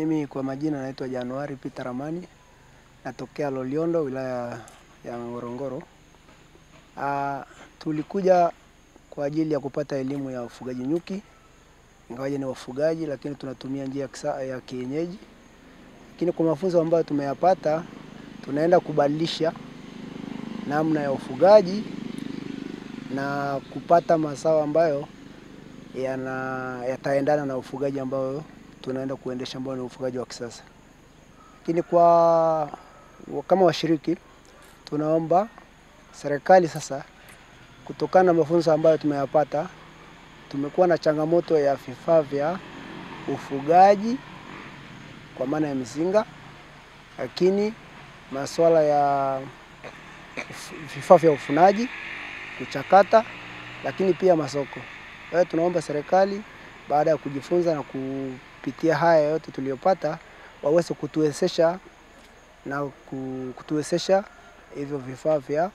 Mimi kwa majina naitwa Januari Peter Ramani, natokea Loliondo, wilaya ya Ngorongoro. Tulikuja kwa ajili ya kupata elimu ya ufugaji nyuki. Ingawaje ni wafugaji, lakini tunatumia njia ya kienyeji. Lakini kwa mafunzo ambayo tumeyapata, tunaenda kubadilisha namna ya ufugaji na kupata mazao ambayo yataendana na ufugaji ambao tunaenda kuendesha, ambao ni ufugaji wa kisasa. Lakini kama washiriki tunaomba serikali sasa, kutokana na mafunzo ambayo tumeyapata, tumekuwa na changamoto ya vifaa vya ufugaji kwa maana ya mizinga, lakini masuala ya vifaa vya ufunaji, kuchakata, lakini pia masoko. Kwa hiyo tunaomba serikali baada ya kujifunza na kupitia haya yote tuliyopata, waweze kutuwezesha hivyo vifaa vya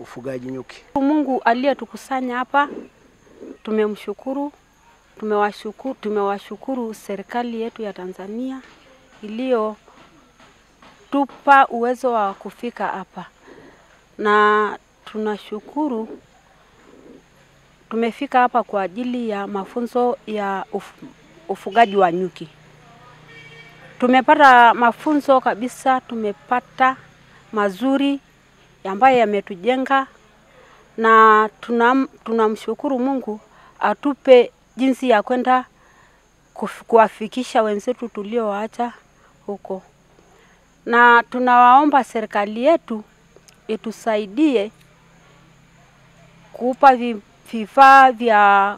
ufugaji nyuki. Mungu aliyetukusanya hapa, tumemshukuru, tumewashukuru serikali yetu ya Tanzania iliyotupa uwezo wa kufika hapa. Na tunashukuru tumefika hapa kwa ajili ya mafunzo ya ufugaji wa nyuki. Tumepata mafunzo kabisa, tumepata mazuri ambayo yametujenga, na tunamshukuru Mungu atupe jinsi ya kwenda kuwafikisha wenzetu tuliowaacha huko. Na tunawaomba serikali yetu itusaidie kuupa vifaa vya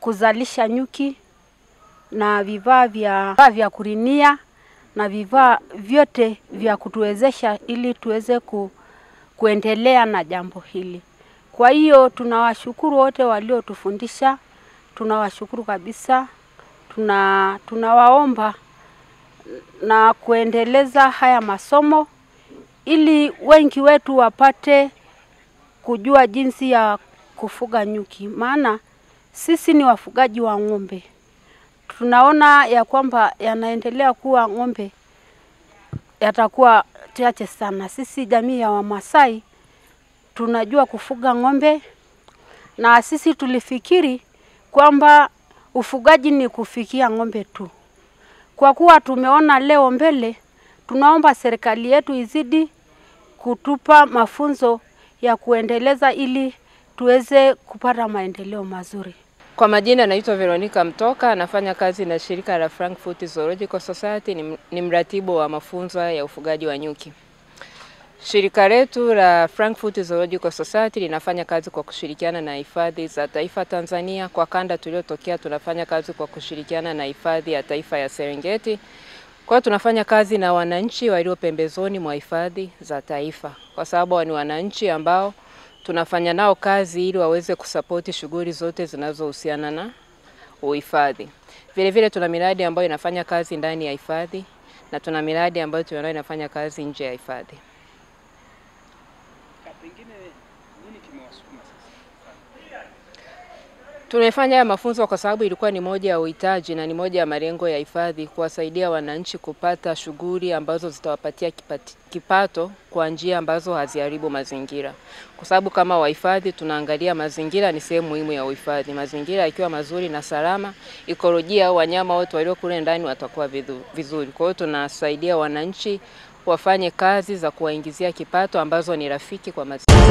kuzalisha nyuki na vifaa vya kurinia na vifaa vyote vya kutuwezesha ili tuweze kuendelea na jambo hili. Kwa hiyo tunawashukuru wote waliotufundisha, tunawashukuru kabisa. Tunawaomba na kuendeleza haya masomo ili wengi wetu wapate kujua jinsi ya kufuga nyuki, maana sisi ni wafugaji wa ng'ombe. Tunaona ya kwamba yanaendelea kuwa ng'ombe yatakuwa chache sana. Sisi jamii ya Wamasai tunajua kufuga ng'ombe, na sisi tulifikiri kwamba ufugaji ni kufikia ng'ombe tu. Kwa kuwa tumeona leo mbele, tunaomba serikali yetu izidi kutupa mafunzo ya kuendeleza ili tuweze kupata maendeleo mazuri. Kwa majina naitwa Veronica Mtoka, nafanya kazi na shirika la Frankfurt Zoological Society, ni mratibu wa mafunzo ya ufugaji wa nyuki. Shirika letu la Frankfurt Zoological Society linafanya kazi kwa kushirikiana na hifadhi za taifa Tanzania. Kwa kanda tuliotokea tunafanya kazi kwa kushirikiana na hifadhi ya taifa ya Serengeti. Kwa hiyo tunafanya kazi na wananchi walio pembezoni mwa hifadhi za taifa, kwa sababu ni wananchi ambao tunafanya nao kazi ili waweze kusapoti shughuli zote zinazohusiana na uhifadhi. Vile vile tuna miradi ambayo inafanya kazi ndani ya hifadhi na tuna miradi ambayo inafanya kazi nje ya hifadhi. Tumefanya haya mafunzo kwa sababu ilikuwa ni moja ya uhitaji na ni moja ya malengo ya hifadhi, kuwasaidia wananchi kupata shughuli ambazo zitawapatia kipato kwa njia ambazo haziharibu mazingira. Kwa sababu kama wahifadhi tunaangalia mazingira ni sehemu muhimu ya uhifadhi. Mazingira yakiwa mazuri na salama, ekolojia au wanyama wote walio kule ndani watakuwa vizuri. Kwa hiyo tunasaidia wananchi wafanye kazi za kuwaingizia kipato ambazo ni rafiki kwa mazingira.